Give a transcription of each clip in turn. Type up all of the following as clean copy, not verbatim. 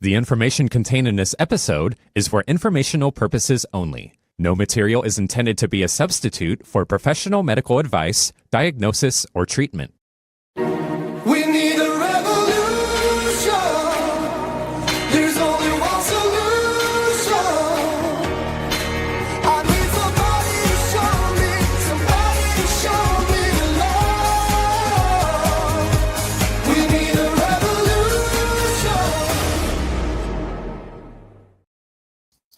The information contained in this episode is for informational purposes only. No material is intended to be a substitute for professional medical advice, diagnosis, or treatment. We need a revolution. There's only one solution. I need somebody to show me the love. We need a revolution.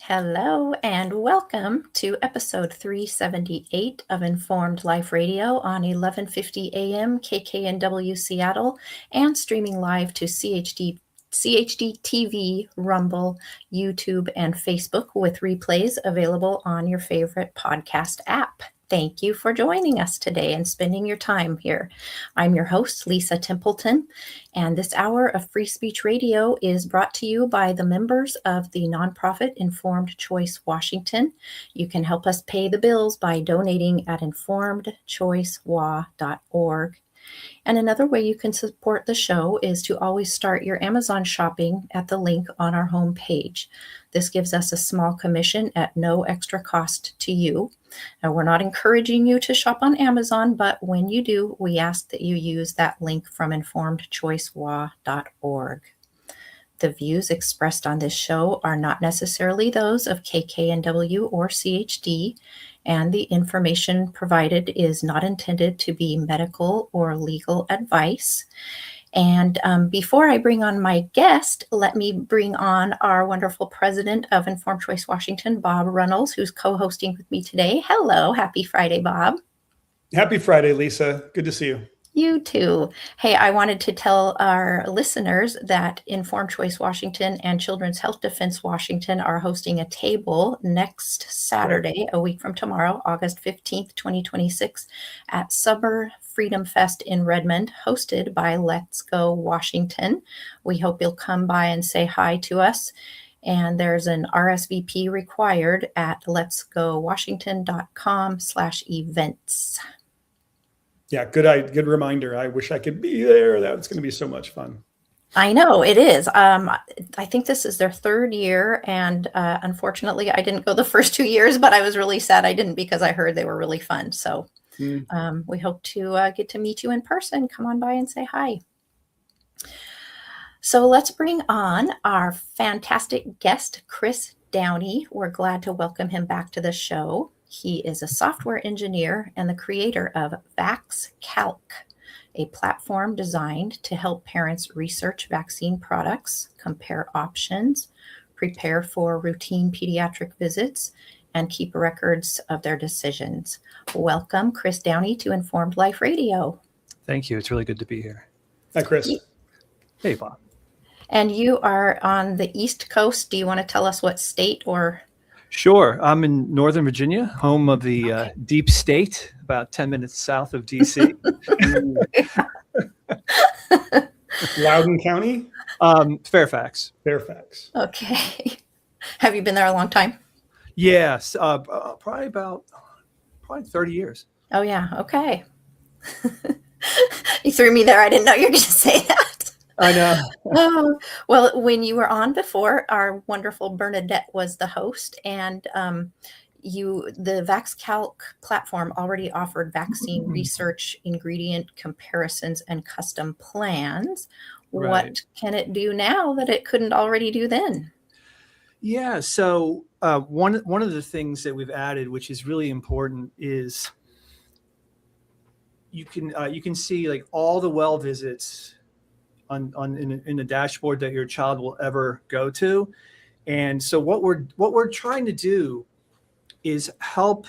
Hello and welcome to episode 378 of Informed Life Radio on 1150 AM KKNW Seattle and streaming live to CHD TV, Rumble, YouTube, and Facebook with replays available on your favorite podcast app. Thank you for joining us today and spending your time here. I'm your host, Lisa Templeton, and this hour of Free Speech Radio is brought to you by the members of the nonprofit Informed Choice Washington. You can help us pay the bills by donating at informedchoicewa.org. And another way you can support the show is to always start your Amazon shopping at the link on our homepage. This gives us a small commission at no extra cost to you. Now, we're not encouraging you to shop on Amazon, but when you do, we ask that you use that link from informedchoicewa.org. The views expressed on this show are not necessarily those of KKNW or CHD, and the information provided is not intended to be medical or legal advice. And before I bring on my guest, let me bring on our wonderful president of Informed Choice Washington, Bob Runnels, who's co-hosting with me today. Hello. Happy Friday, Bob. Happy Friday, Lisa. Good to see you. You too. Hey, I wanted to tell our listeners that Informed Choice Washington and Children's Health Defense Washington are hosting a table next Saturday, a week from tomorrow, August 15th, 2026, at Summer Freedom Fest in Redmond, hosted by Let's Go Washington. We hope you'll come by and say hi to us. And there's an RSVP required at letsgowashington.com/events. Yeah, good reminder. I wish I could be there. That's going to be so much fun. I know it is. I think this is their third year, and unfortunately, I didn't go the first 2 years, but I was really sad I didn't because I heard they were really fun. So we hope to get to meet you in person. Come on by and say hi. So let's bring on our fantastic guest, Chris Downey. We're glad to welcome him back to the show. He is a software engineer and the creator of VaxCalc, a platform designed to help parents research vaccine products, compare options, prepare for routine pediatric visits, and keep records of their decisions. Welcome, Chris Downey, to Informed Life Radio. Thank you. It's really good to be here. Hi, Chris. Hey, Bob. And you are on the East Coast. Do you want to tell us what state or... Sure. I'm in Northern Virginia, home of the deep state, about 10 minutes south of D.C. Loudoun County? Fairfax. Fairfax. Okay. Have you been there a long time? Yes. Probably 30 years. Oh, yeah. Okay. You threw me there. I didn't know you were going to say that. I know. Oh, well, when you were on before, our wonderful Bernadette was the host, and the VaxCalc platform already offered vaccine research, ingredient comparisons, and custom plans. Right. What can it do now that it couldn't already do then? Yeah. So one of the things that we've added, which is really important, is you can see like all the well visits in the dashboard that your child will ever go to. And so what we're trying to do is help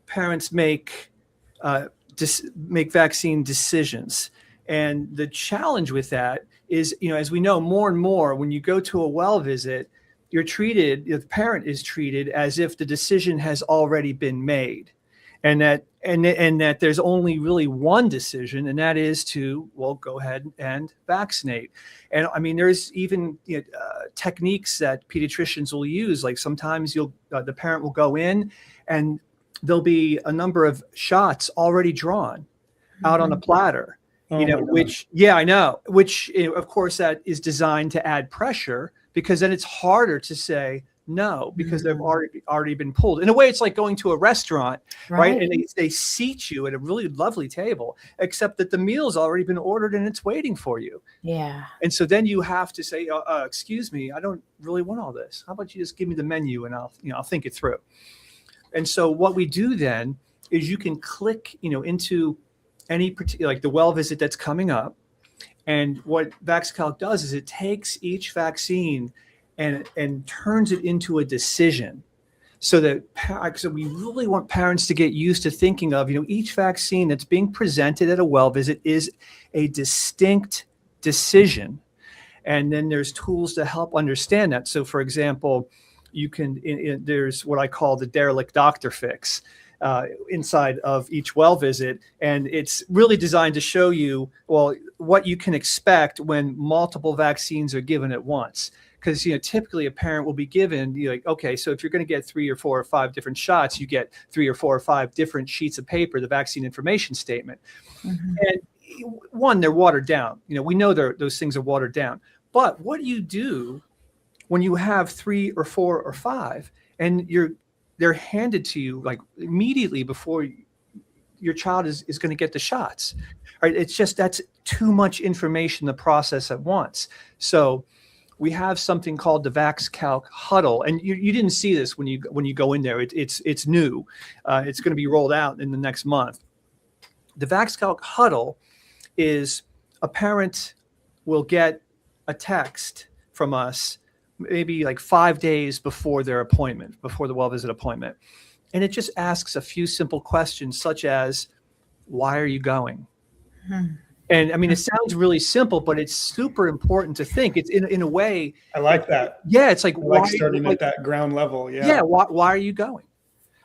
parents make vaccine decisions. And the challenge with that is, as we know more and more, when you go to a well visit, the parent is treated as if the decision has already been made. And that there's only really one decision, and that is to, go ahead and vaccinate. And I mean, there's even techniques that pediatricians will use. Like sometimes the parent will go in, and there'll be a number of shots already drawn out on a platter. Oh you know, my gosh. which, yeah, I know, which, of course, that is designed to add pressure, because then it's harder to say no, because they've already been pulled. In a way, it's like going to a restaurant, right? And they seat you at a really lovely table, except that the meal's already been ordered and it's waiting for you. Yeah. And so then you have to say, excuse me, I don't really want all this. How about you just give me the menu and I'll think it through. And so what we do then is you can click, into any particular, like the well visit that's coming up. And what VaxCalc does is it takes each vaccine and turns it into a decision, so that so we really want parents to get used to thinking of, each vaccine that's being presented at a well visit is a distinct decision. And then there's tools to help understand that. So for example, you can, there's what I call the derelict doctor fix inside of each well visit. And it's really designed to show you, well, what you can expect when multiple vaccines are given at once. Because, typically a parent will be given, like, okay, so if you're going to get 3 or 4 or 5 different shots, you get 3 or 4 or 5 different sheets of paper, the vaccine information statement. And one, they're watered down. We know those things are watered down. But what do you do when you have 3 or 4 or 5 and they're handed to you like immediately before your child is going to get the shots? Right? It's just, that's too much information to process at once. So we have something called the VaxCalc huddle, and you didn't see this when you go in there. It's new. It's going to be rolled out in the next month. The VaxCalc huddle is a parent will get a text from us maybe like 5 days before their appointment, before the well visit appointment, and it just asks a few simple questions such as, "Why are you going?" And I mean, it sounds really simple, but it's super important to think. It's in a way. I like that. Yeah, it's like, I like starting at that ground level. Yeah. Yeah. Why are you going?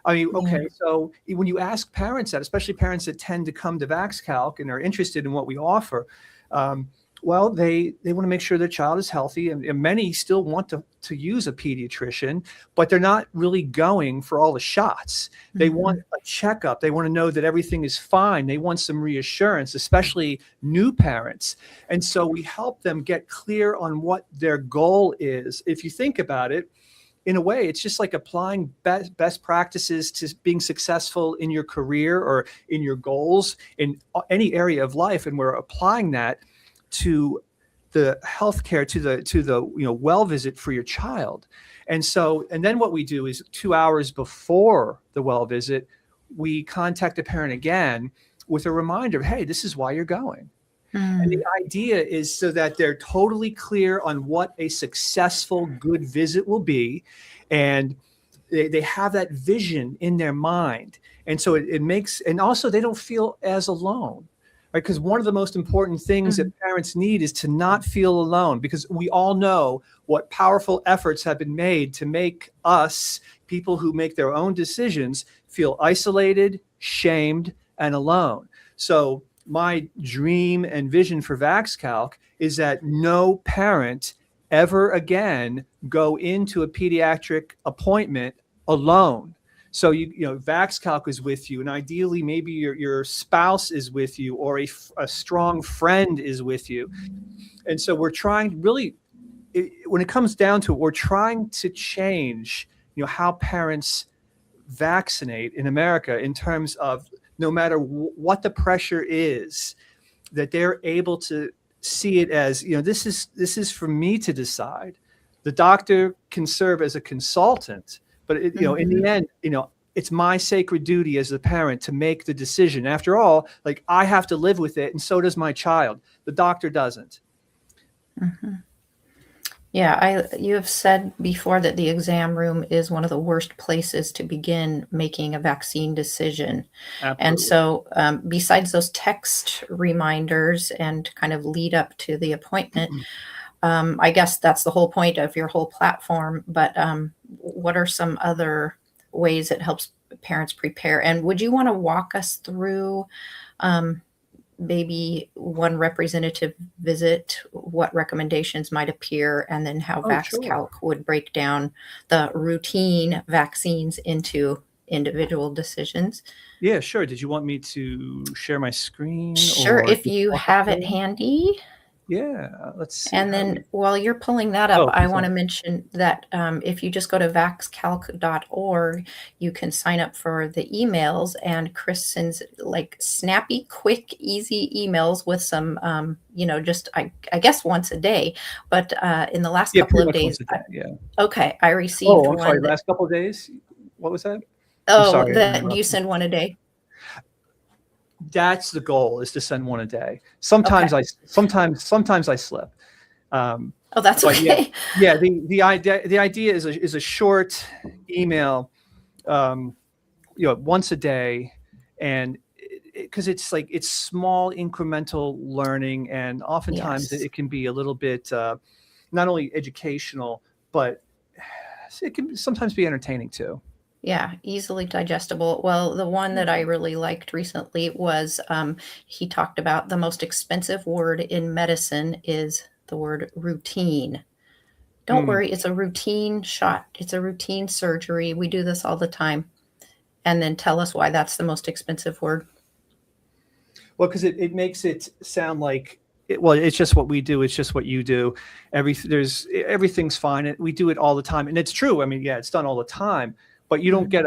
I mean, okay. So when you ask parents that, especially parents that tend to come to VaxCalc and are interested in what we offer, well, they want to make sure their child is healthy, and many still want to use a pediatrician, but they're not really going for all the shots. They want a checkup. They want to know that everything is fine. They want some reassurance, especially new parents. And so we help them get clear on what their goal is. If you think about it, in a way, it's just like applying best practices to being successful in your career or in your goals in any area of life. And we're applying that to the healthcare, to the well visit for your child. And then what we do is 2 hours before the well visit, we contact the parent again with a reminder, hey, this is why you're going. And the idea is so that they're totally clear on what a successful, good visit will be. And they have that vision in their mind. And so it makes, and also they don't feel as alone. Right? Because one of the most important things that parents need is to not feel alone, because we all know what powerful efforts have been made to make us, people who make their own decisions, feel isolated, shamed, and alone. So my dream and vision for VaxCalc is that no parent ever again go into a pediatric appointment alone. So VaxCalc is with you, and ideally maybe your spouse is with you, or a strong friend is with you. And so we're trying really, when it comes down to it, we're trying to change, how parents vaccinate in America, in terms of no matter what the pressure is, that they're able to see it as, this is for me to decide. The doctor can serve as a consultant, but in the end, it's my sacred duty as the parent to make the decision. After all, like, I have to live with it, and so does my child. The doctor doesn't. Yeah, you have said before that the exam room is one of the worst places to begin making a vaccine decision. Absolutely. And so besides those text reminders and kind of lead up to the appointment, I guess that's the whole point of your whole platform. But what are some other ways it helps parents prepare? And would you want to walk us through maybe one representative visit, what recommendations might appear, and then how VaxCalc would break down the routine vaccines into individual decisions. Yeah, sure. Did you want me to share my screen? Sure, or if just you walk have it through? handy. Yeah, let's see. And How do then while you're pulling that up, Oh, I what's want to that? mention that if you just go to vaxcalc.org, you can sign up for the emails, and Chris sends like snappy, quick, easy emails with some, just I guess once a day. But in the last Yeah, couple pretty of much days, once a day. Yeah. I received Oh, I'm sorry. one that, Last couple of days. What was that? I'm sorry. I that you interrupted. send one a day. That's the goal, is to send one a day. Okay. Sometimes I slip. Oh, that's But yeah, okay. yeah. The idea is a short email, once a day, and because it's like it's small incremental learning, and oftentimes Yes. it can be a little bit not only educational, but it can sometimes be entertaining too. Yeah, easily digestible. Well, the one that I really liked recently was he talked about the most expensive word in medicine is the word routine. Don't Hmm. worry, it's a routine shot. It's a routine surgery. We do this all the time. And then tell us why that's the most expensive word. Well, because it makes it sound like it's just what we do. It's just what you do. Everything's fine. We do it all the time, and it's true. I mean, yeah, it's done all the time. But you don't get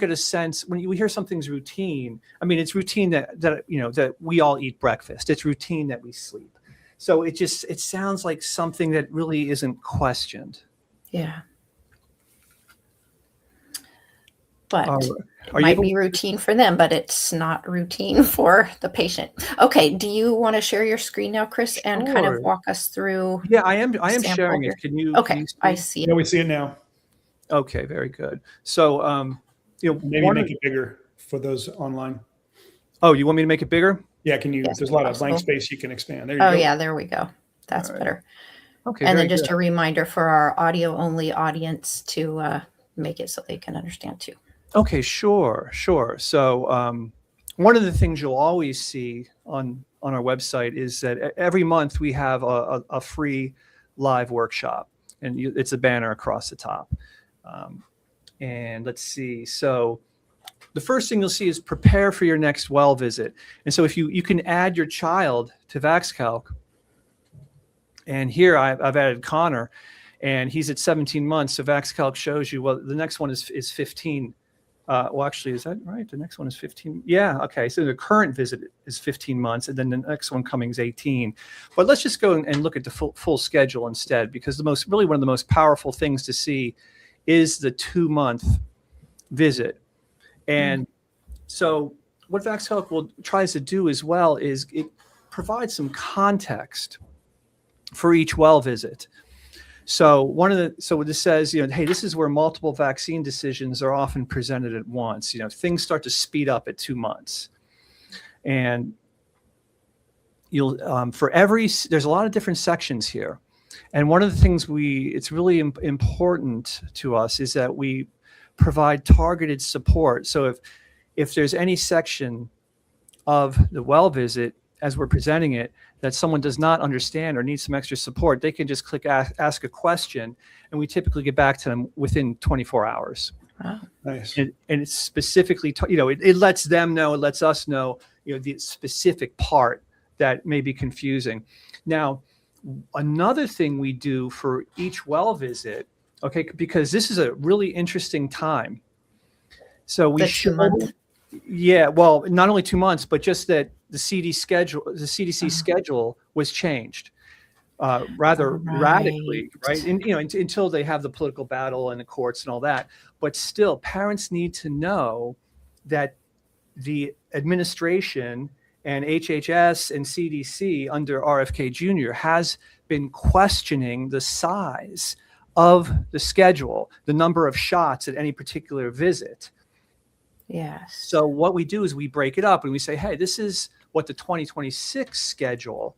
a sense when you hear something's routine. I mean, it's routine that we all eat breakfast. It's routine that we sleep. So it sounds like something that really isn't questioned. Yeah. But Are it you might able? be routine for them, but it's not routine for the patient. Okay, do you want to share your screen now, Chris, and kind of Sure. walk us through Yeah, I am. I the am sample sharing it. here? Can you Okay, I see? see it. Yeah, we see it now. Okay, very good. So, Maybe make it bigger for those online. Oh, you want me to make it bigger? Yeah, can you? Yes, There's a lot of blank possible. space you can expand. There you Oh, go. yeah, there we go. That's All right. better. Okay, And very then just good. a reminder for our audio only audience to make it so they can understand too. Okay, sure. So, one of the things you'll always see on our website is that every month we have a free live workshop, and it's a banner across the top. And let's see. So, the first thing you'll see is prepare for your next well visit. And so, if you can add your child to VaxCalc, and here I've added Connor, and he's at 17 months. So VaxCalc shows you, well, the next one is 15. Well, actually, is that right? The next one is 15. Yeah. Okay. So the current visit is 15 months, and then the next one coming is 18. But let's just go and look at the full schedule instead, because one of the most powerful things to see is the 2-month visit. And so what VaxCalc tries to do as well is it provides some context for each well visit. So so this says, hey, this is where multiple vaccine decisions are often presented at once. Things start to speed up at 2 months, and you'll there's a lot of different sections here. And one of the things it's really important to us is that we provide targeted support. So if there's any section of the well visit as we're presenting it that someone does not understand or needs some extra support, they can just click ask a question, and we typically get back to them within 24 hours. Wow. Nice. And it's specifically, it lets them know, it lets us know, the specific part that may be confusing. Now, another thing we do for each well visit, okay, because this is a really interesting time. So we The 2-month. Yeah, well, not only 2 months, but just that the CDC schedule was changed rather radically, right? And until they have the political battle and the courts and all that. But still, parents need to know that the administration and HHS and CDC under RFK Jr. has been questioning the size of the schedule, the number of shots at any particular visit. Yes. So what we do is we break it up and we say, hey, this is what the 2026 schedule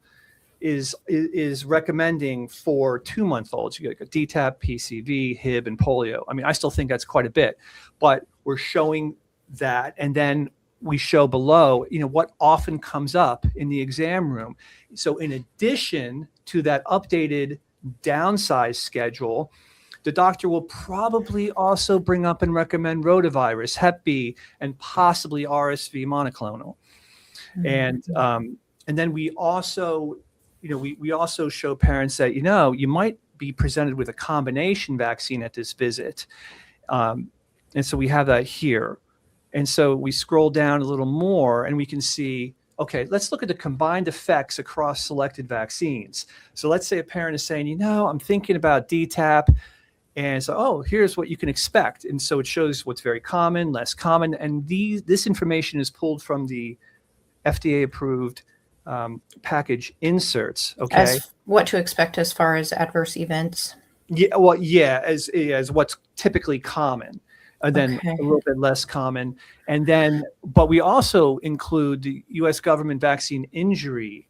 is recommending for 2-month-olds. You got DTaP, PCV, Hib, and polio. I mean, I still think that's quite a bit, but we're showing that, and then we show below, what often comes up in the exam room. So in addition to that updated downsized schedule, the doctor will probably also bring up and recommend rotavirus, Hep B, and possibly RSV monoclonal. And then we also, we also show parents that, you might be presented with a combination vaccine at this visit. And so we have that here. And so we scroll down a little more and we can see, okay, let's look at the combined effects across selected vaccines. So let's say a parent is saying, I'm thinking about DTaP. And so, here's what you can expect. And so it shows what's very common, less common. And this information is pulled from the FDA approved package inserts. Okay. As what to expect as far as adverse events. Yeah. Well, yeah, as what's typically common. And then Okay. a little bit less common. And then, but we also include the U.S. government vaccine injury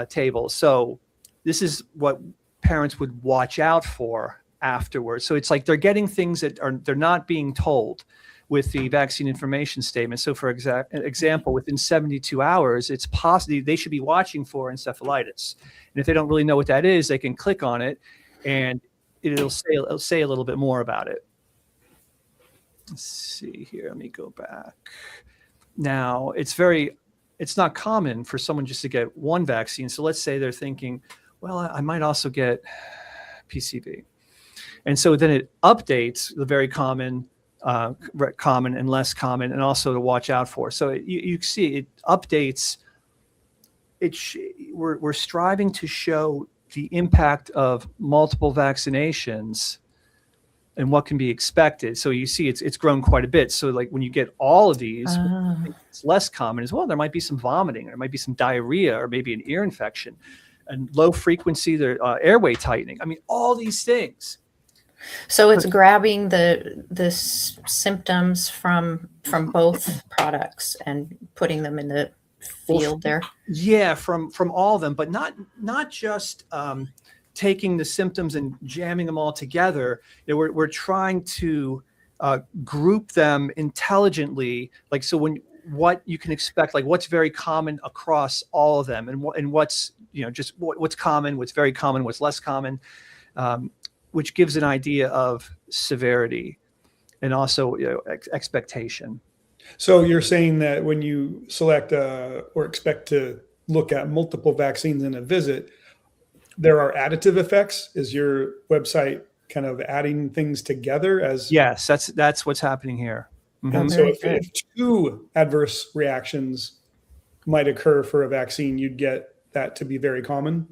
table. So this is what parents would watch out for afterwards. So it's like they're getting things that they're not being told with the vaccine information statement. So for example, within 72 hours, it's possible they should be watching for encephalitis. And if they don't really know what that is, they can click on it and it'll say a little bit more about it. Let's see here. Let me go back. Now, it's not common for someone just to get one vaccine. So let's say they're thinking, well, I might also get PCV. And so then it updates the very common and less common, and also to watch out for. So you see it updates. We're striving to show the impact of multiple vaccinations and what can be expected. So you see it's grown quite a bit. So like when you get all of these, it's less common as well. There might be some vomiting, there might be some diarrhea, or maybe an ear infection, and low frequency, airway tightening. I mean, all these things. So it's grabbing the symptoms from both products and putting them in the field there. Yeah, from all of them, but not just taking the symptoms and jamming them all together. We're trying to group them intelligently, like so what you can expect, like what's very common across all of them, and what's just what's common, what's very common, what's less common. Which gives an idea of severity and also expectation. So you're saying that when you select or expect to look at multiple vaccines in a visit, there are additive effects? Is your website kind of adding things together as? Yes, that's what's happening here. Mm-hmm. And so if two adverse reactions might occur for a vaccine, you'd get that to be very common?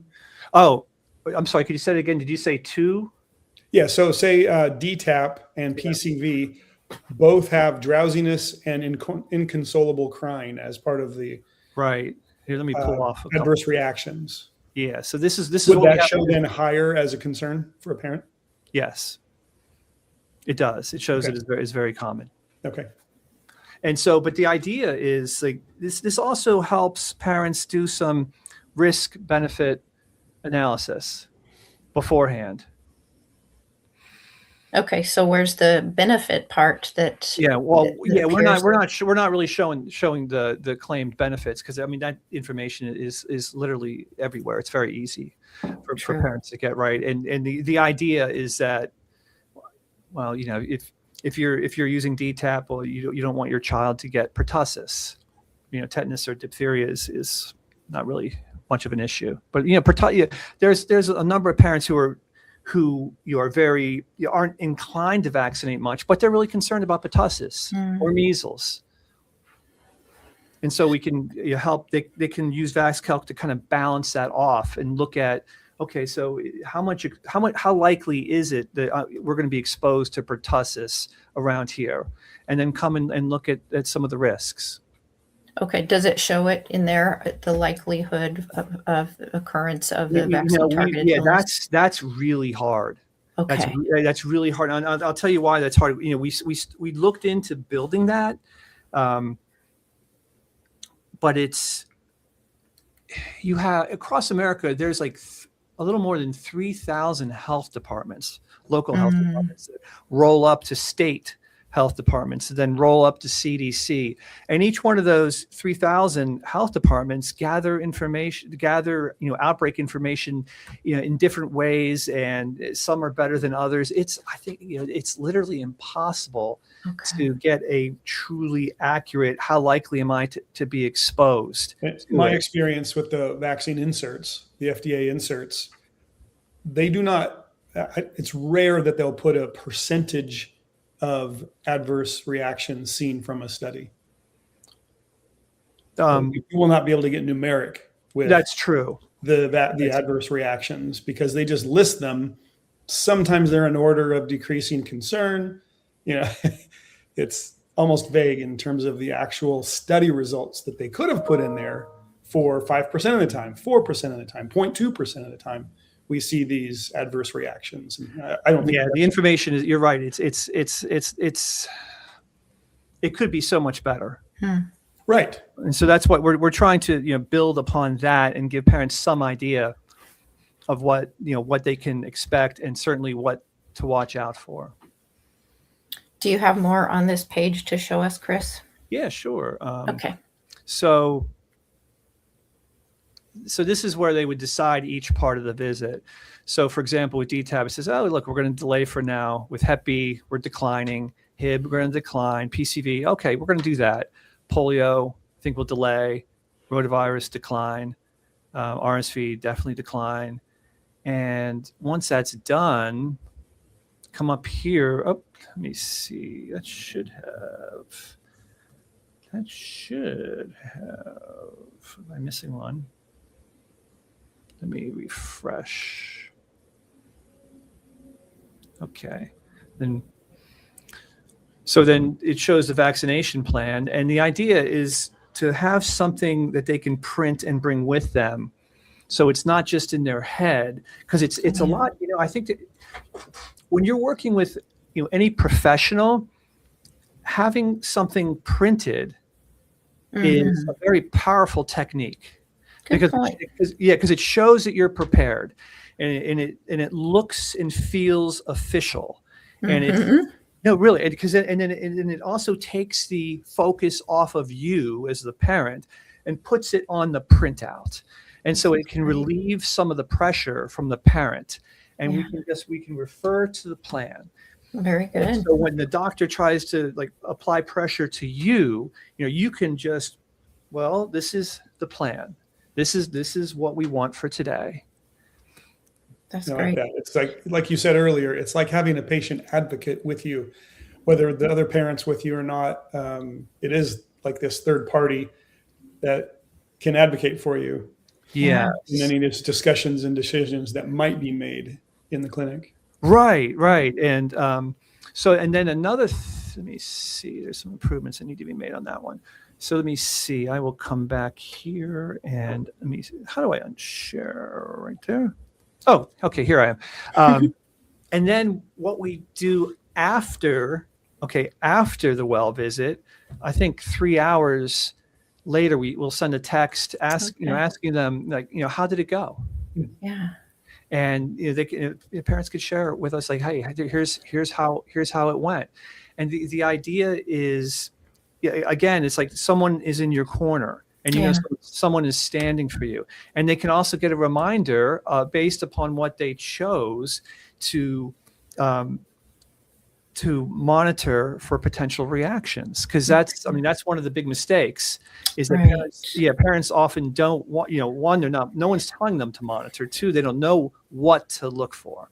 Oh, I'm sorry. Could you say it again? Did you say two? Yeah, so say DTaP and PCV both have drowsiness and inconsolable crying as part of the right. Here, let me pull off adverse reactions. Yeah, so this is Would what that show then higher as a concern for a parent? Yes, it does. It shows it is very common. Okay. And so, but the idea is like this also helps parents do some risk benefit analysis beforehand. Okay, so where's the benefit part that? Yeah, well, that we're not really showing the claimed benefits, because I mean that information is literally everywhere. It's very easy for parents to get right, and the idea is that, well, if you're using DTaP, well, you don't want your child to get pertussis. Tetanus or diphtheria is not really much of an issue, but there's a number of parents who aren't inclined to vaccinate much, but they're really concerned about pertussis or measles. And so we can help. They can use VaxCalc to kind of balance that off and look at, okay, so how likely is it that we're going to be exposed to pertussis around here, and then come and look at some of the risks. Okay, does it show it in there, the likelihood of occurrence of the vaccine targeted illness? That's really hard. Okay. That's really hard. And I'll tell you why that's hard. We looked into building that, but you have across America, there's like a little more than 3,000 health departments, local health departments that roll up to state health departments, then roll up to CDC. And each one of those 3,000 health departments gather outbreak information, in different ways, and some are better than others. I think it's literally impossible to get a truly accurate, how likely am I to be exposed. My experience with the vaccine inserts, the FDA inserts, they do not, it's rare that they'll put a percentage of adverse reactions seen from a study. You will not be able to get numeric with That's true. the adverse reactions, because they just list them. Sometimes they're in order of decreasing concern. It's almost vague in terms of the actual study results that they could have put in there for 5% of the time, 4% of the time, 0.2% of the time. We see these adverse reactions. I don't think. Yeah, the information is. You're right. It could be so much better. Right. And so that's what we're trying to build upon that and give parents some idea of what they can expect, and certainly what to watch out for. Do you have more on this page to show us, Chris? Yeah, sure. Okay. So this is where they would decide each part of the visit. So for example, with DTaP, it says, oh, look, we're going to delay for now. With Hep B, we're declining. Hib, we're going to decline. PCV, okay, we're going to do that. Polio, I think we'll delay. Rotavirus, decline. RSV, definitely decline. And once that's done, come up here. Oh, let me see. That should have. Am I missing one? Let me refresh. Okay. So then it shows the vaccination plan. And the idea is to have something that they can print and bring with them. So it's not just in their head, because it's a lot, I think that when you're working with, any professional, having something printed is a very powerful technique. Because it shows that you're prepared, and it looks and feels official, and really, because and it also takes the focus off of you as the parent and puts it on the printout, and so it can relieve some of the pressure from the parent, and we can refer to the plan. Very good. And so when the doctor tries to apply pressure to you, you can just, well, this is the plan. This is what we want for today. That's great. It's like you said earlier, it's like having a patient advocate with you, whether the other parent's with you or not. It is like this third party that can advocate for you. Yeah. In any discussions and decisions that might be made in the clinic. Right. And and then another, let me see, there's some improvements that need to be made on that one. So let me see, I will come back here and let me see, how do I unshare right there? Oh, okay, here I am. And then what we do after the well visit, I think 3 hours later, we'll send a text asking them how did it go? Yeah. And the parents could share with us hey, here's how it went. And the idea is, again, it's like someone is in your corner, and someone is standing for you, and they can also get a reminder based upon what they chose to monitor for potential reactions, because that's one of the big mistakes is that parents often don't want, one, no one's telling them to monitor, two, they don't know what to look for.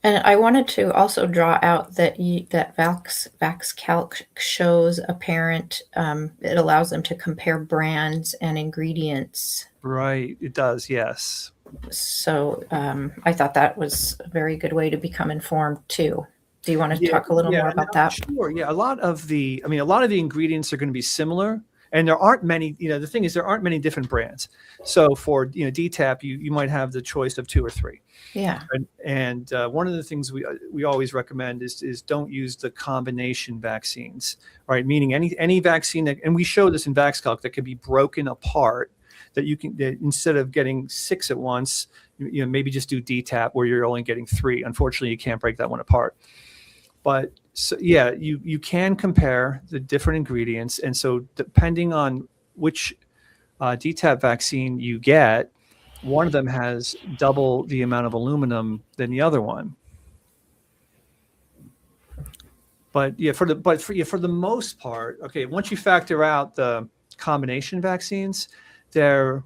And I wanted to also draw out that VaxCalc shows a parent, it allows them to compare brands and ingredients. Right, it does, yes. So I thought that was a very good way to become informed too. Do you want to talk a little more about that? Sure. Yeah, a lot of the ingredients are going to be similar, and there aren't many. The thing is, there aren't many different brands. So for DTaP, you might have the choice of 2 or 3. Yeah. And one of the things we always recommend is don't use the combination vaccines, right? Meaning any vaccine and we show this in VaxCalc, that can be broken apart. That you can, instead of getting 6 at once, maybe just do DTaP where you're only getting 3. Unfortunately, you can't break that one apart. But So yeah, you can compare the different ingredients, and so depending on which DTaP vaccine you get, one of them has double the amount of aluminum than the other one. But yeah, for the most part, okay, once you factor out the combination vaccines, there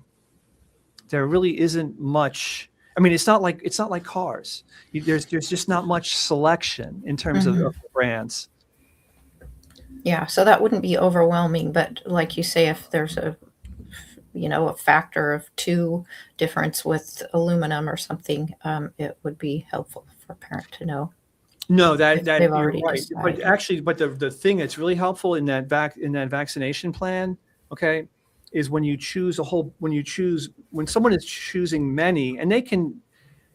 really isn't much. I mean, it's not like cars. There's just not much selection in terms of brands. Yeah, so that wouldn't be overwhelming, but like you say, if there's a factor of 2 difference with aluminum or something, it would be helpful for a parent to know. No, that They've you're already right. decided. But actually, the thing that's really helpful in that vaccination plan, okay, is when someone is choosing many, and they can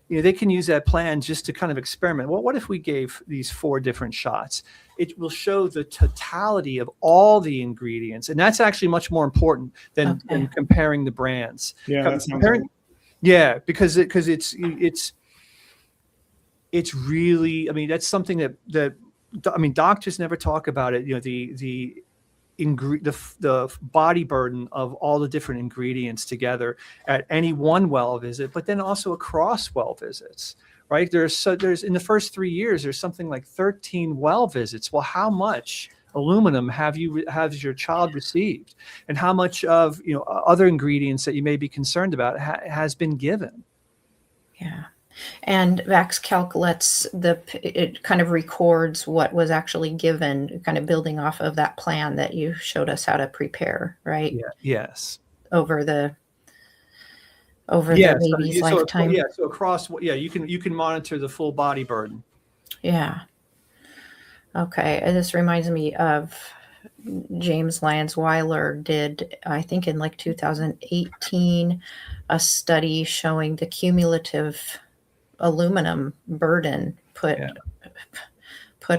use that plan just to kind of experiment. Well, what if we gave these 4 different shots? It will show the totality of all the ingredients, and that's actually much more important than comparing the brands. Yeah, that sounds right. Yeah, because it's really, I mean, that's something that doctors never talk about it. The body burden of all the different ingredients together at any one well visit, but then also across well visits, right? There's in the first 3 years, there's something like 13 well visits. Well, how much aluminum has your child received, and how much of other ingredients that you may be concerned about has been given? Yeah. And VaxCalc it kind of records what was actually given, kind of building off of that plan that you showed us how to prepare, right? Yeah. Yes. Over the baby's lifetime. So across, you can monitor the full body burden. Yeah. Okay. And this reminds me of James Lyons Weiler did, I think in like 2018, a study showing the cumulative aluminum burden put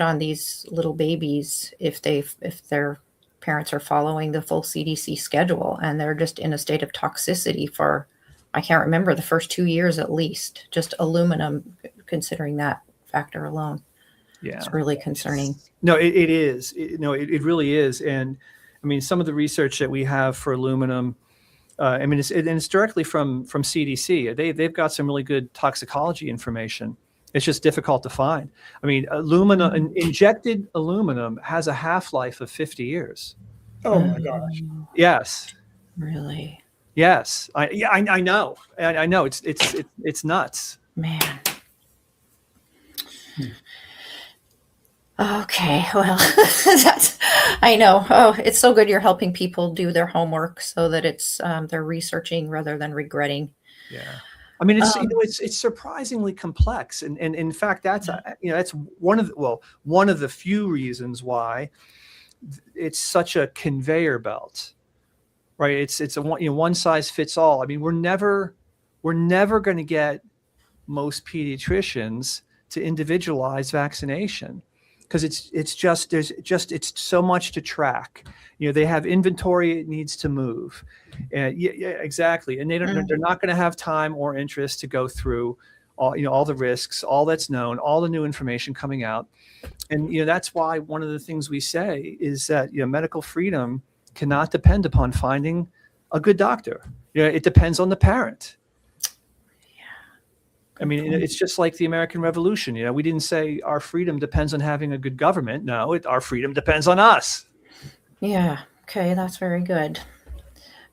on these little babies if their parents are following the full CDC schedule, and they're just in a state of toxicity for, I can't remember, the first 2 years at least, just aluminum, considering that factor alone. Yeah, it's really concerning. No, it is. It really is. And I mean, some of the research that we have for aluminum, it's directly from CDC. They've got some really good toxicology information. It's just difficult to find. I mean, injected aluminum has a half-life of 50 years. Oh my gosh. Yes. Really? Yes. I know. I know. It's nuts. Man. Okay, well, I know. Oh, it's so good you're helping people do their homework so that it's they're researching rather than regretting. Yeah, I mean, it's surprisingly complex, and in fact, that's one of the few reasons why it's such a conveyor belt, right? It's a one size fits all. I mean, we're never going to get most pediatricians to individualize vaccination, because it's so much to track. They have inventory it needs to move. Yeah, exactly. And they're not going to have time or interest to go through all the risks, all that's known, all the new information coming out. And that's why one of the things we say is that medical freedom cannot depend upon finding a good doctor. It depends on the parent. I mean, it's just like the American Revolution. We didn't say our freedom depends on having a good government. No, our freedom depends on us. Yeah. Okay, that's very good.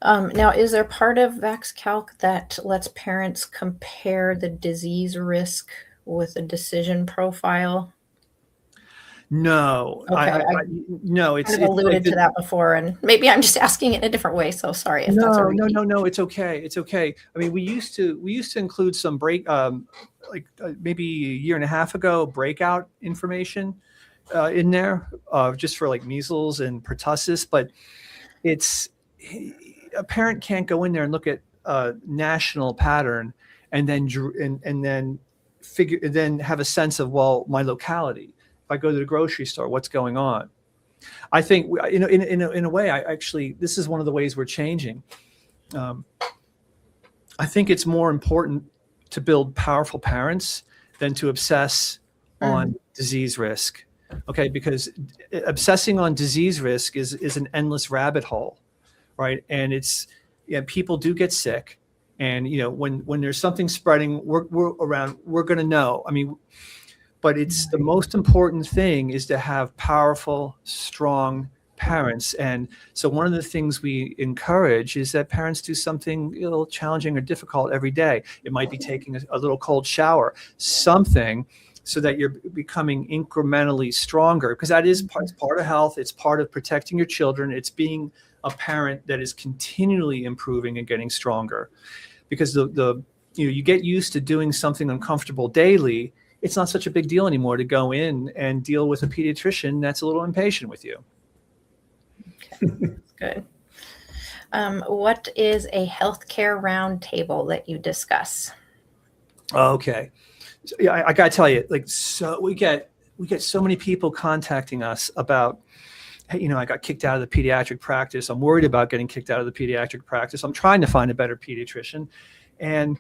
Now, is there part of VaxCalc that lets parents compare the disease risk with a decision profile? No. Okay, no. It's alluded to that before, and maybe I'm just asking it in a different way. So sorry if that's a repeat. No. It's okay. It's okay. I mean, we used to include some maybe a year and a half ago, breakout information in there, just for like measles and pertussis. But a parent can't go in there and look at a national pattern and then have a sense of, well, my locality. If I go to the grocery store, what's going on? I think, in a way, this is one of the ways we're changing. I think it's more important to build powerful parents than to obsess on disease risk. Okay, because obsessing on disease risk is an endless rabbit hole, right? And people do get sick, and when there's something spreading, we're around, we're going to know. I mean, but it's the most important thing is to have powerful, strong parents. And so one of the things we encourage is that parents do something a little challenging or difficult every day. It might be taking a little cold shower, something, so that you're becoming incrementally stronger, because that is part of health. It's part of protecting your children. It's being a parent that is continually improving and getting stronger, because you get used to doing something uncomfortable daily. It's not such a big deal anymore to go in and deal with a pediatrician that's a little impatient with you. Okay, good. What is a healthcare roundtable that you discuss? Okay. So, yeah, I gotta tell you, so we get so many people contacting us about, hey, I got kicked out of the pediatric practice. I'm worried about getting kicked out of the pediatric practice. I'm trying to find a better pediatrician. And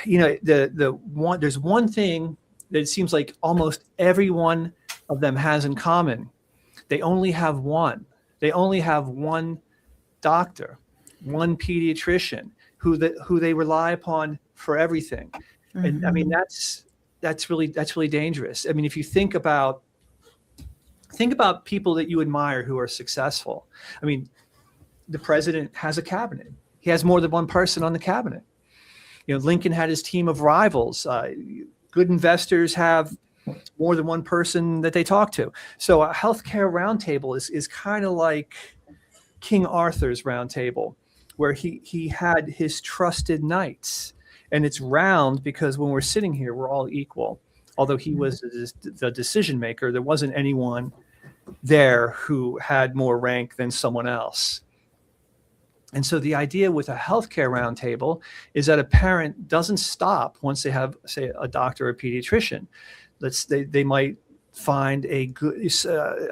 there's one thing that it seems like almost every one of them has in common. They only have one. They only have one doctor, one pediatrician who they rely upon for everything. Mm-hmm. And I mean, that's really dangerous. I mean, if you think about people that you admire who are successful. I mean, the president has a cabinet. He has more than one person on the cabinet. Lincoln had his team of rivals. Good investors have more than one person that they talk to. So a healthcare roundtable is kind of like King Arthur's round table, where he had his trusted knights. And it's round because when we're sitting here, we're all equal. Although he was the decision maker, there wasn't anyone there who had more rank than someone else. And so the idea with a healthcare roundtable is that a parent doesn't stop once they have, say, a doctor or a pediatrician. They might find a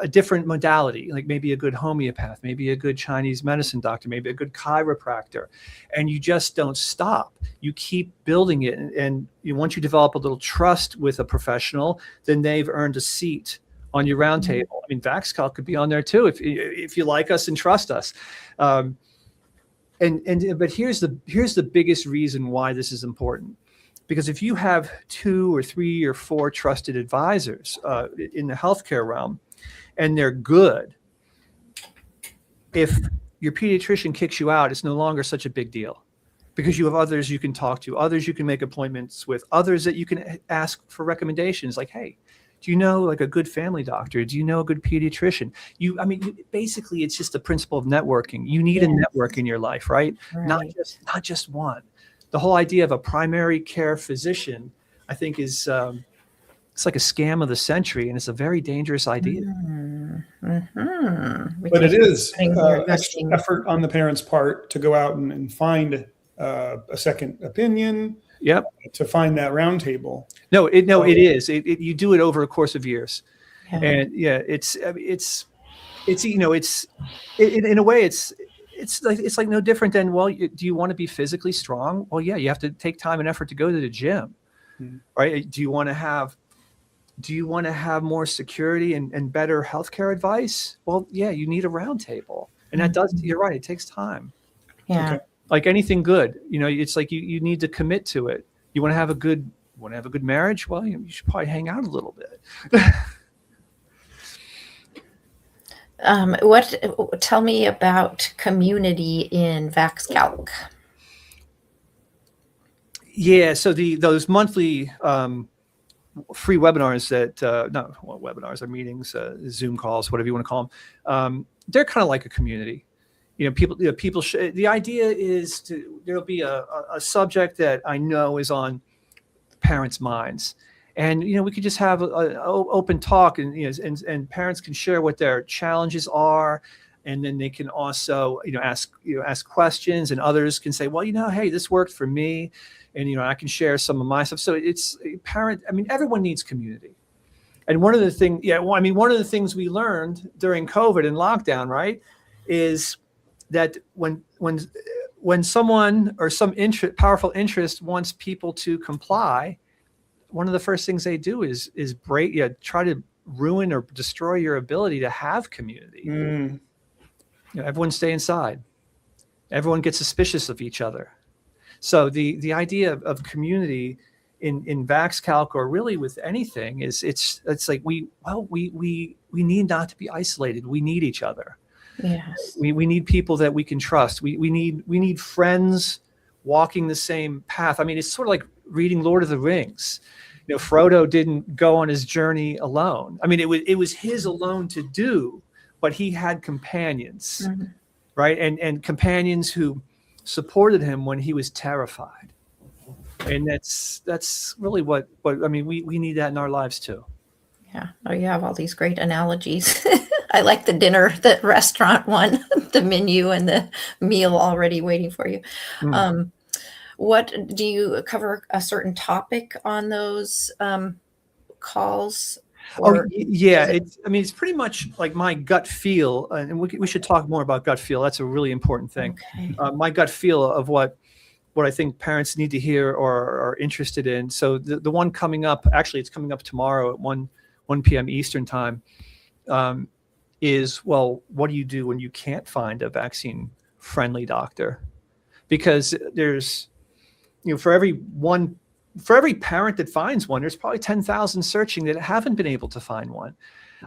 different modality, like maybe a good homeopath, maybe a good Chinese medicine doctor, maybe a good chiropractor, and you just don't stop. You keep building it, and once you develop a little trust with a professional, then they've earned a seat on your roundtable. I mean, VaxCalc could be on there too if you like us and trust us. But here's the biggest reason why this is important. Because if you have 2 or 3 or 4 trusted advisors in the healthcare realm, and they're good, if your pediatrician kicks you out, it's no longer such a big deal, because you have others you can talk to, others you can make appointments with, others that you can ask for recommendations. Like, hey, do you know like a good family doctor? Do you know a good pediatrician? Basically, it's just the principle of networking. You need a network in your life, right? Not just one. The whole idea of a primary care physician, I think, is it's like a scam of the century, and it's a very dangerous idea. Mm-hmm. But it is extra effort on the parents' part to go out and find a second opinion. Yep. To find that roundtable. It is. You do it over a course of years, and it's in a way it's like no different than, well, do you want to be physically strong? Well, yeah, you have to take time and effort to go to the gym, right? Do you want to have more security and better healthcare advice? Well, yeah, you need a roundtable, and that does. You're right. It takes time. Yeah. Okay. Like anything good, it's like you need to commit to it. You want to have a good marriage? Well, you should probably hang out a little bit. Tell me about community in VaxCalc. Yeah, so those monthly free webinars webinars are meetings, Zoom calls, whatever you want to call them. They're kind of like a community. People. The idea is there'll be a subject that I know is on parents' minds, and we could just have an open talk, and parents can share what their challenges are, and then they can also ask questions, and others can say, well, hey, this worked for me, and I can share some of my stuff. So it's parent. I mean, everyone needs community, and one of the things we learned during COVID and lockdown, right, is that when someone or some powerful interest wants people to comply, one of the first things they do is try to ruin or destroy your ability to have community. Mm. Everyone stay inside. Everyone gets suspicious of each other. So the idea of community in VaxCalc, or really with anything, is it's like we need not to be isolated. We need each other. Yes. We need people that we can trust. We need friends walking the same path. I mean, it's sort of like reading Lord of the Rings. Frodo didn't go on his journey alone. I mean, it was his alone to do, but he had companions, right? And companions who supported him when he was terrified. And that's really what I mean. We need that in our lives too. Yeah. Oh, you have all these great analogies. I like the restaurant one, the menu and the meal already waiting for you. What do you cover a certain topic on those calls? It's pretty much like my gut feel, and we should talk more about gut feel. That's a really important thing. Okay. My gut feel of what I think parents need to hear or are interested in. So the one coming up, actually, it's coming up tomorrow at 1 p.m. Eastern time, is, well, what do you do when you can't find a vaccine-friendly doctor? Because there's, for every parent that finds one, there's probably 10,000 searching that haven't been able to find one.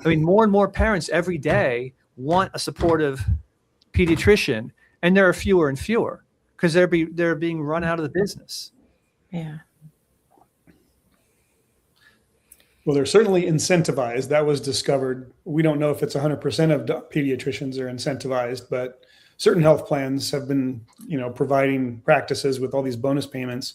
I mean, more and more parents every day want a supportive pediatrician, and there are fewer and fewer because they're being run out of the business. Yeah. Well, they're certainly incentivized. That was discovered. We don't know if it's 100% of pediatricians are incentivized, but certain health plans have been, providing practices with all these bonus payments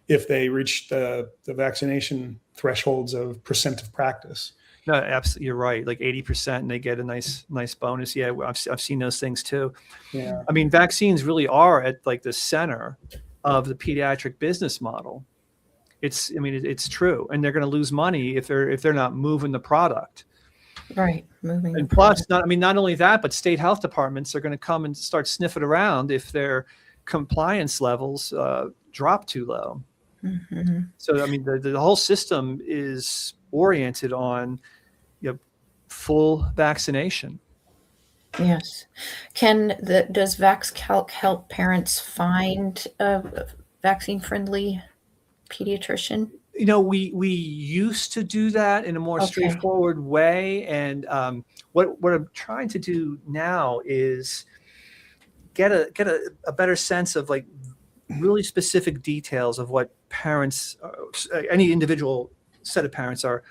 if they reach the vaccination thresholds of percent of practice. No, absolutely, you're right. Like 80%, and they get a nice bonus. Yeah, I've seen those things too. Yeah. I mean, vaccines really are at like the center of the pediatric business model. It's true, and they're going to lose money if they're not moving the product. Right. Moving. And plus, not only that, but state health departments are going to come and start sniffing around if their compliance levels drop too low. Mm-hmm. So, I mean, the whole system is oriented on full vaccination. Yes. Does VaxCalc help parents find a vaccine-friendly pediatrician? We used to do that in a more straightforward way, and what I'm trying to do now is get a better sense of like really specific details of what parents, any individual set of parents are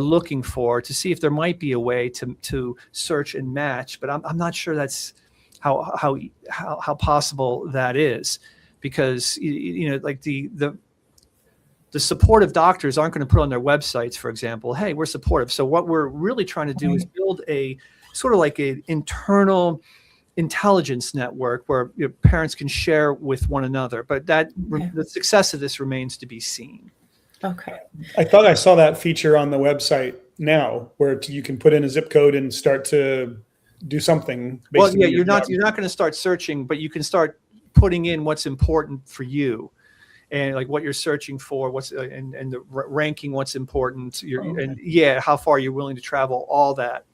looking for, to see if there might be a way to search and match. But I'm not sure that's how possible that is, because like the supportive doctors aren't going to put on their websites, for example, hey, we're supportive. So what we're really trying to do is build a sort of like an internal intelligence network where parents can share with one another. But the success of this remains to be seen. Okay. I thought I saw that feature on the website now, where you can put in a zip code and start to do something. Well, yeah, you're not going to start searching, but you can start putting in what's important for you, and like what you're searching for, and the ranking what's important, how far you're willing to travel, all that.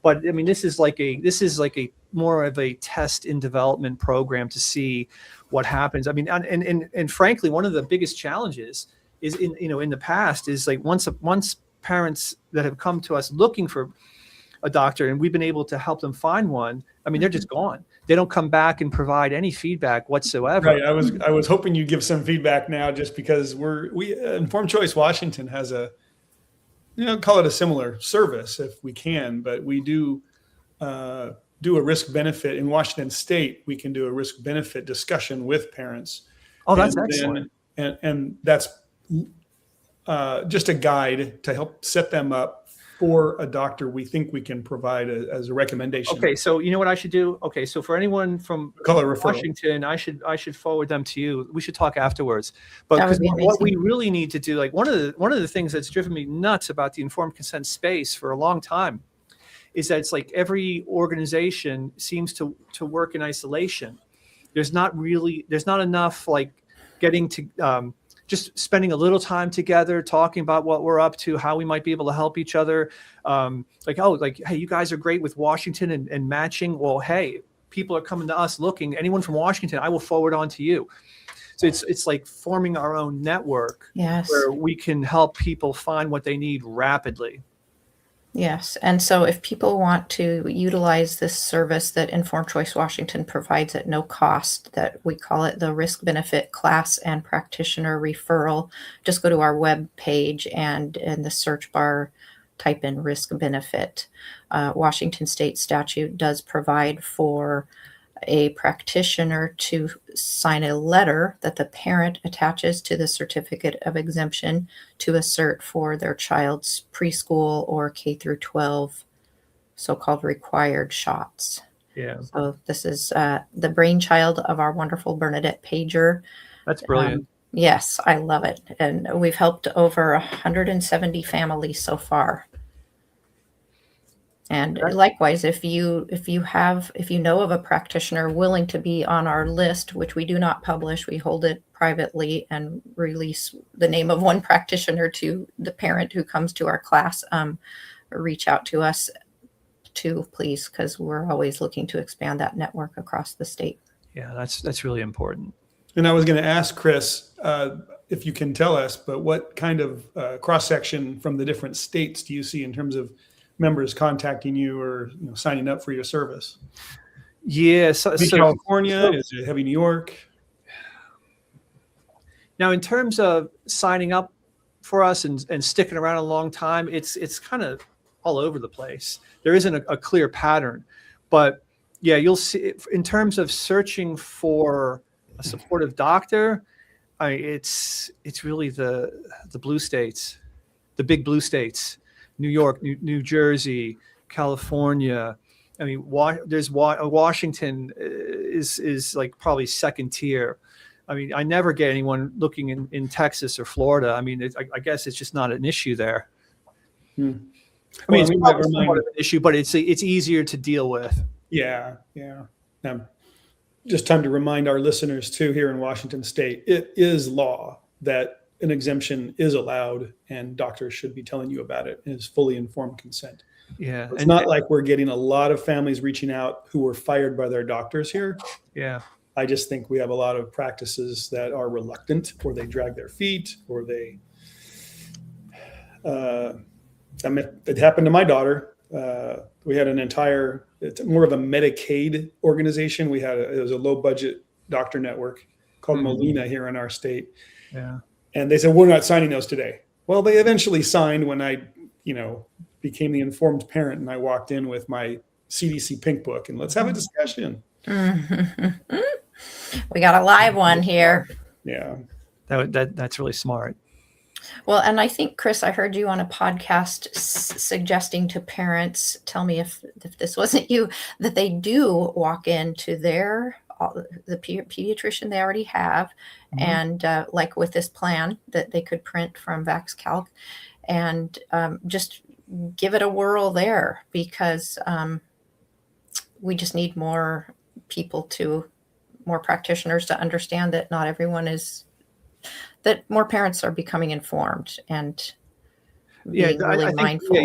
But I mean, this is like a more of a test in development program to see what happens. I mean, and frankly, one of the biggest challenges is in the past is like once parents that have come to us looking for a doctor and we've been able to help them find one, I mean, they're just gone. They don't come back and provide any feedback whatsoever. Right. I was hoping you'd give some feedback now, just because Informed Choice Washington has call it a similar service if we can, but we do a risk benefit in Washington State. We can do a risk benefit discussion with parents. Oh, that's excellent. And that's just a guide to help set them up for a doctor we think we can provide as a recommendation. Okay, so you know what I should do? Okay, so for anyone from Washington, I should forward them to you. We should talk afterwards. But what we really need to do, like one of the things that's driven me nuts about the informed consent space for a long time, is that it's like every organization seems to work in isolation. There's not enough like getting just spending a little time together, talking about what we're up to, how we might be able to help each other. Hey, you guys are great with Washington and matching. Well, hey, people are coming to us looking. Anyone from Washington, I will forward on to you. So it's like forming our own network Yes. where we can help people find what they need rapidly. Yes. And so if people want to utilize this service that Informed Choice Washington provides at no cost, that we call it the risk benefit class and practitioner referral, just go to our web page and in the search bar, type in risk benefit. Washington state statute does provide for a practitioner to sign a letter that the parent attaches to the certificate of exemption to assert for their child's preschool or K through 12 so-called required shots. Yeah, So this is the brainchild of our wonderful Bernadette Pager. that's brilliant. Yes, I love it. And we've helped over 170 families so far. And likewise, if you know of a practitioner willing to be on our list, which we do not publish, we hold it privately and release the name of one practitioner to the parent who comes to our class, reach out to us too, please, because we're always looking to expand that network across the state. Yeah, that's really important. And I was going to ask Chris if you can tell us, but what kind of cross-section from the different states do you see in terms of members contacting you or signing up for your service? Yeah, California, is it heavy New York? Now, in terms of signing up for us and sticking around a long time, it's kind of all over the place. There isn't a clear pattern, but yeah, you'll see in terms of searching for a supportive doctor, it's really the blue states, the big blue states. New York, New Jersey, California. I mean, Washington is like probably second tier. I mean, I never get anyone looking in Texas or Florida. I mean, I guess it's just not an issue there. I mean, it's probably somewhat of an issue, but it's easier to deal with. Yeah. Just time to remind our listeners too, here in Washington State, it is law that an exemption is allowed and doctors should be telling you about it. It's fully informed consent. Yeah. It's not like we're getting a lot of families reaching out who were fired by their doctors here. Yeah. I just think we have a lot of practices that are reluctant, or they drag their feet, or they, it happened to my daughter. We had it's more of a Medicaid organization. It was a low budget doctor network called Molina here in our state. Yeah. And they said, we're not signing those today. Well, they eventually signed when I, became the informed parent and I walked in with my CDC pink book and let's have a discussion. We got a live one here. Yeah. That's really smart. Well, and I think, Chris, I heard you on a podcast suggesting to parents, tell me if this wasn't you, that they do walk into the pediatrician they already have, and like with this plan that they could print from VaxCalc, and just give it a whirl there, because we just need more practitioners to understand that not everyone that more parents are becoming informed and being really mindful.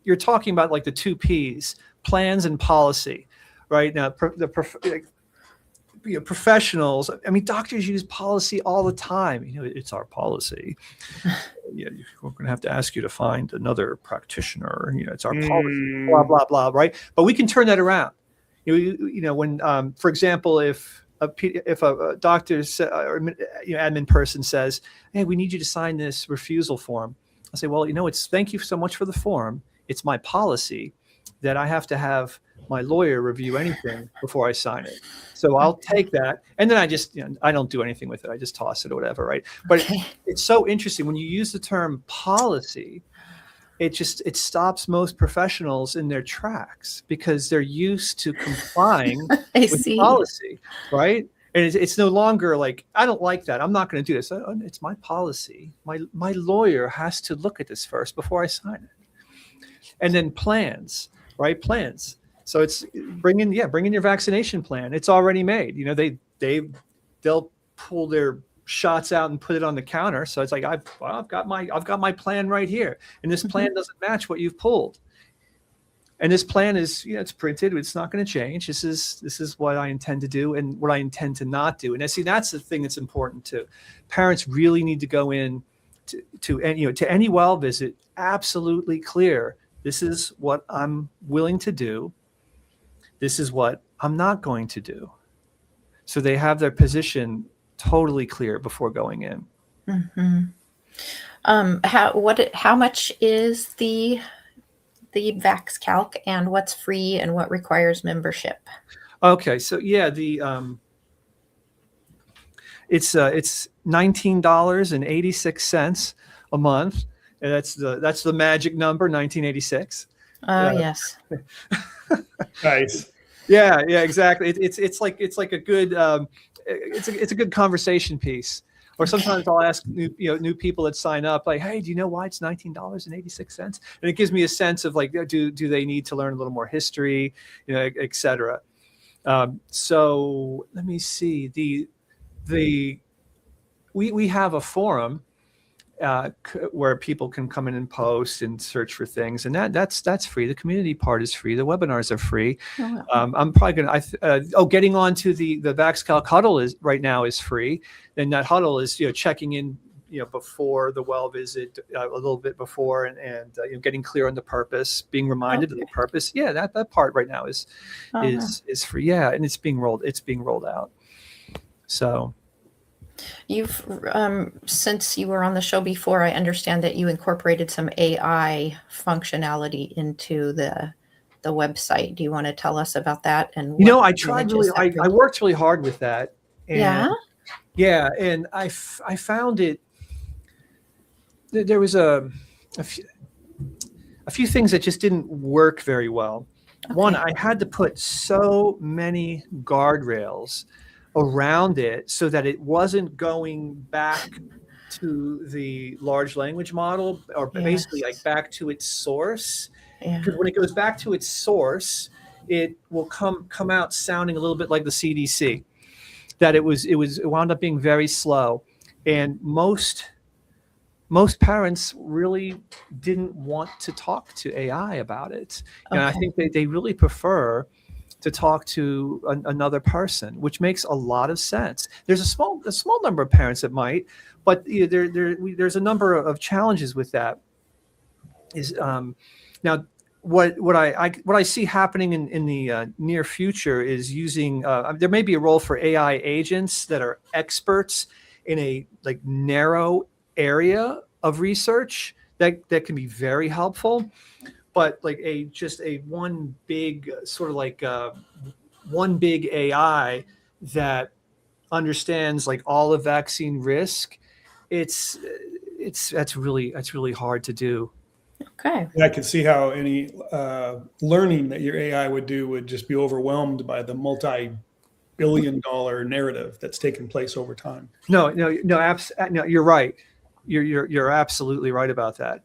You're talking about like the two P's, plans and policy, right? Now, professionals, I mean, doctors use policy all the time. It's our policy. We're going to have to ask you to find another practitioner. It's our policy, blah, blah, blah, right? But we can turn that around. When, for example, if a doctor's or admin person says, hey, we need you to sign this refusal form, I say, well, it's thank you so much for the form. It's my policy that I have to have my lawyer review anything before I sign it. So I'll take that. And then I just, I don't do anything with it. I just toss it or whatever, right? But it's so interesting when you use the term policy, it stops most professionals in their tracks because they're used to complying with policy, right? And it's no longer like, I don't like that. I'm not going to do this. It's my policy. My lawyer has to look at this first before I sign it. And then plans, right? Plans. So it's bring in your vaccination plan. It's already made. They'll pull their shots out and put it on the counter. So it's like, I've got my plan right here. And this plan doesn't match what you've pulled. And this plan is, it's printed. It's not going to change. This is what I intend to do and what I intend to not do. And I see that's the thing that's important too. Parents really need to go in to any well visit absolutely clear. This is what I'm willing to do. This is what I'm not going to do. So they have their position totally clear before going in. How much is the VaxCalc, and what's free and what requires membership? Okay, so yeah, it's $19.86 a month, and that's the magic number, 1986. Yes. Nice. Yeah, exactly. It's like a good it's a good conversation piece. Or sometimes I'll ask new people that sign up, like, hey, do you know why it's $19.86? And it gives me a sense of like, do they need to learn a little more history, et cetera. So let me see. We have a forum where people can come in and post and search for things, and that's free. The community part is free. The webinars are free. Oh, wow. I'm probably gonna. Getting onto the VaxCalc huddle right now is free, and that huddle is checking in before the well visit, a little bit before, and getting clear on the purpose, being reminded of the purpose. Yeah, that part right now is free. Yeah, and it's being rolled out. So. You've since you were on the show before, I understand that you incorporated some AI functionality into the website. Do you want to tell us about that? And I tried really. I worked really hard with that. And, and I found it. There was a few things that just didn't work very well. Okay. One, I had to put so many guardrails around it so that it wasn't going back to the large language model, or basically like back to its source. Because when it goes back to its source, it will come out sounding a little bit like the CDC. That it wound up being very slow, and most parents really didn't want to talk to AI about it. And I think they really prefer to talk to another person, which makes a lot of sense. There's a small number of parents that might, but there's a number of challenges with that. Is now what I see happening in the near future is using. There may be a role for AI agents that are experts in a narrow area of research that can be very helpful. But one big AI that understands all of vaccine risk, that's really hard to do. Okay. I can see how any learning that your AI would do would just be overwhelmed by the multi-billion-dollar narrative that's taken place over time. No, you're right. You're absolutely right about that.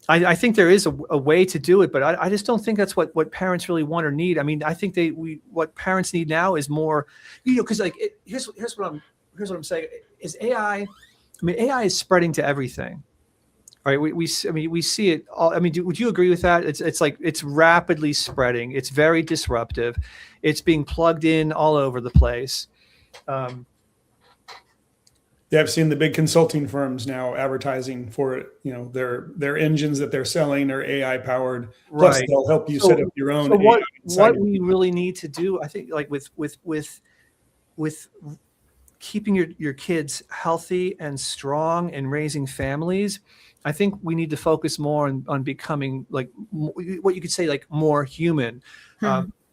I think there is a way to do it, but I just don't think that's what parents really want or need. I mean, I think what parents need now is more, because here's what I'm saying is AI. I mean, AI is spreading to everything, right? We see it all. I mean, would you agree with that? It's rapidly spreading. It's very disruptive. It's being plugged in all over the place. I've seen the big consulting firms now advertising for it. Their engines that they're selling are AI powered. Plus, they'll help you set up your own. So what we really need to do, I think, with keeping your kids healthy and strong and raising families, I think we need to focus more on becoming what you could say more human,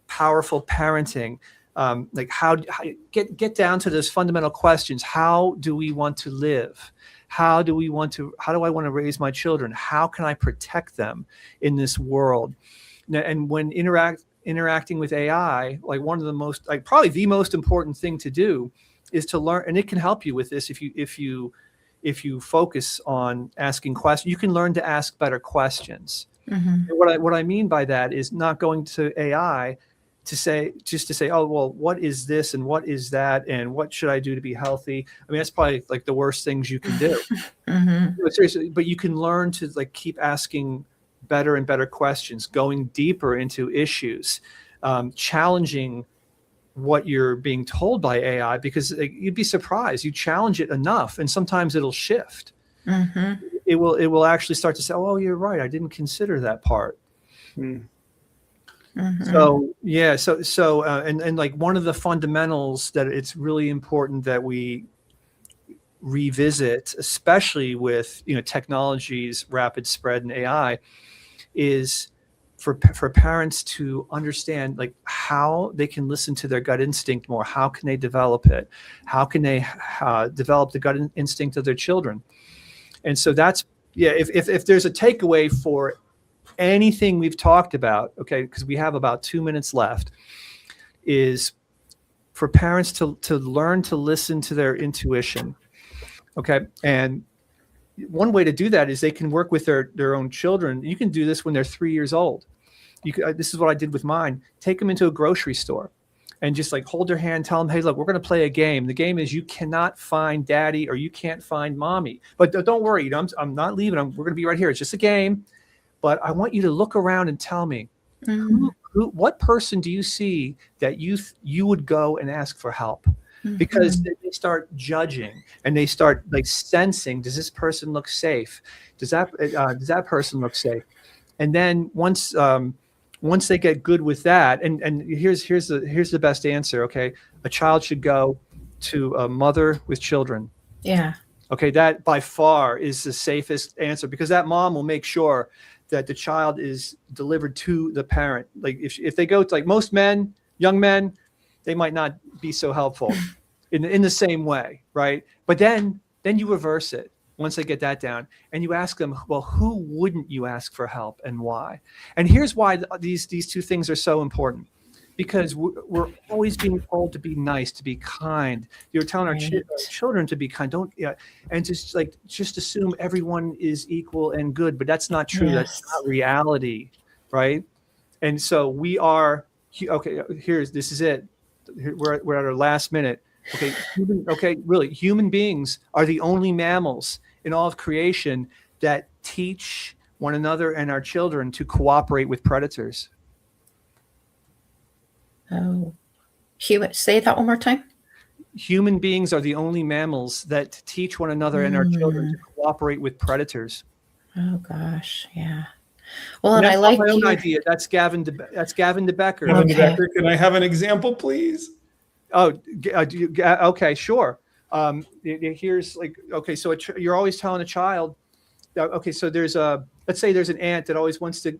powerful parenting. How get down to those fundamental questions. How do we want to live? How do I want to raise my children? How can I protect them in this world? And when interacting with AI, one of the most, probably the most important thing to do is to learn, and it can help you with this if you focus on asking questions. You can learn to ask better questions. Mm-hmm. And what I mean by that is not going to AI to say, oh, well, what is this and what is that and what should I do to be healthy? I mean, that's probably like the worst things you can do. But seriously, but you can learn to like keep asking better and better questions, going deeper into issues, challenging what you're being told by AI, because you'd be surprised. You challenge it enough, and sometimes it'll shift. It will actually start to say, "Oh, you're right. I didn't consider that part." So yeah, and like one of the fundamentals that it's really important that we revisit, especially with technology's rapid spread and AI, is for parents to understand like how they can listen to their gut instinct more. How can they develop it? How can they develop the gut instinct of their children? And so that's, if there's a takeaway for anything we've talked about, okay, because we have about 2 minutes left, is for parents to learn to listen to their intuition. Okay. And one way to do that is they can work with their own children. You can do this when they're 3 years old. This is what I did with mine. Take them into a grocery store and just like hold their hand, tell them, hey, look, we're going to play a game. The game is you cannot find daddy or you can't find mommy. But don't worry, I'm not leaving. We're going to be right here. It's just a game. But I want you to look around and tell me, what person do you see that you would go and ask for help? Because they start judging and they start like sensing, does this person look safe? Does that person look safe? And then once they get good with that, and here's the best answer. Okay, a child should go to a mother with children. Yeah. Okay, that by far is the safest answer, because that mom will make sure that the child is delivered to the parent. Like if they go to, like, most men, young men, they might not be so helpful in the same way, right? But then you reverse it once they get that down, and you ask them, well, who wouldn't you ask for help and why? And here's why these two things are so important. Because we're always being told to be nice, to be kind. You're telling our children to be kind. And just assume everyone is equal and good, but that's not true. Yes. That's not reality, right? And so we are okay. This is it. We're at our last minute. Okay, human beings are the only mammals in all of creation that teach one another and our children to cooperate with predators. Oh, say that one more time. Human beings are the only mammals that teach one another and our children to cooperate with predators. Oh gosh, yeah. Well, and I like my own idea. That's Gavin De Becker. Gavin De Becker. Can I have an example, please? Oh, okay, sure. Here's like, okay, so you're always telling a child, okay, so let's say there's an aunt that always wants to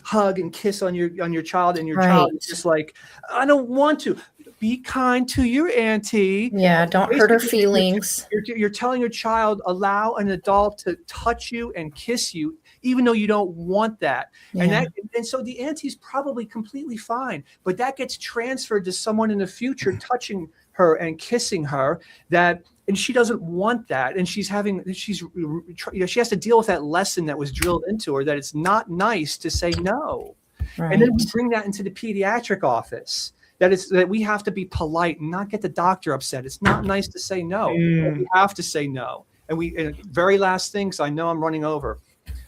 hug and kiss on your child, and your child is just like, I don't want to. Be kind to your auntie. Yeah, don't hurt her feelings. You're telling your child, allow an adult to touch you and kiss you, even though you don't want that. Yeah. And so the auntie's probably completely fine, but that gets transferred to someone in the future touching her and kissing her, and she doesn't want that. And she has to deal with that lesson that was drilled into her, that it's not nice to say no. Right. And then we bring that into the pediatric office. That we have to be polite and not get the doctor upset. It's not nice to say no. We have to say no. And very last thing, because I know I'm running over.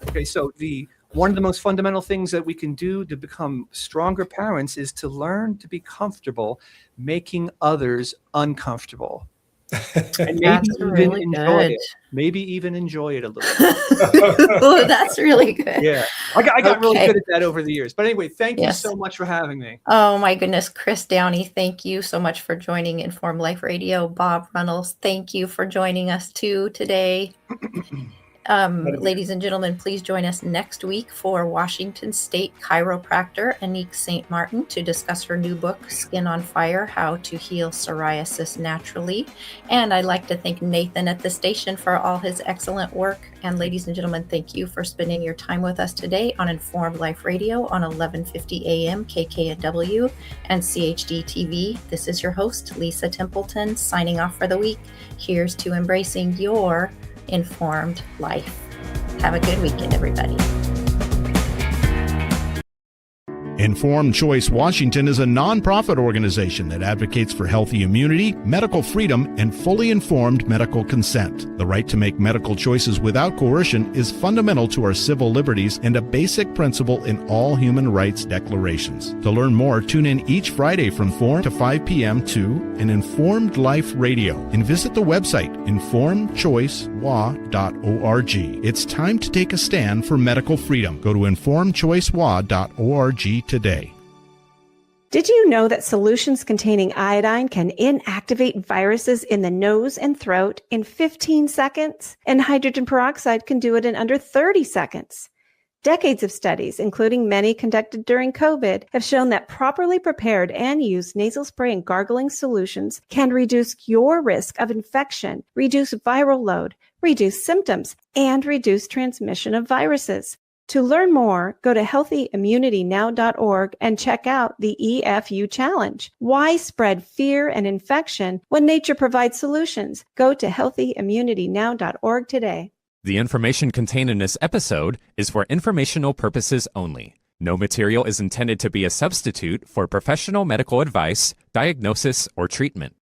Okay, so one of the most fundamental things that we can do to become stronger parents is to learn to be comfortable making others uncomfortable. And maybe even enjoy it a little bit. Oh, that's really good. Yeah, I got really good at that over the years. But anyway, thank you so much for having me. Oh my goodness, Chris Downey, thank you so much for joining Informed Life Radio. Bob Reynolds, thank you for joining us too today. Ladies and gentlemen, please join us next week for Washington State chiropractor Anique St. Martin to discuss her new book, Skin on Fire, How to Heal Psoriasis Naturally. And I'd like to thank Nathan at the station for all his excellent work. And ladies and gentlemen, thank you for spending your time with us today on Informed Life Radio on 1150 AM KKNW and CHD TV. This is your host, Lisa Templeton, signing off for the week. Here's to embracing your informed life. Have a good weekend, everybody. Informed Choice Washington is a nonprofit organization that advocates for healthy immunity, medical freedom, and fully informed medical consent. The right to make medical choices without coercion is fundamental to our civil liberties and a basic principle in all human rights declarations. To learn more, tune in each Friday from 4 to 5 p.m. to an Informed Life Radio and visit the website informedchoicewa.org. It's time to take a stand for medical freedom. Go to informedchoicewa.org today. Did you know that solutions containing iodine can inactivate viruses in the nose and throat in 15 seconds? And hydrogen peroxide can do it in under 30 seconds. Decades of studies, including many conducted during COVID, have shown that properly prepared and used nasal spray and gargling solutions can reduce your risk of infection, reduce viral load, reduce symptoms, and reduce transmission of viruses. To learn more, go to healthyimmunitynow.org and check out the EFU Challenge. Why spread fear and infection when nature provides solutions? Go to healthyimmunitynow.org today. The information contained in this episode is for informational purposes only. No material is intended to be a substitute for professional medical advice, diagnosis, or treatment.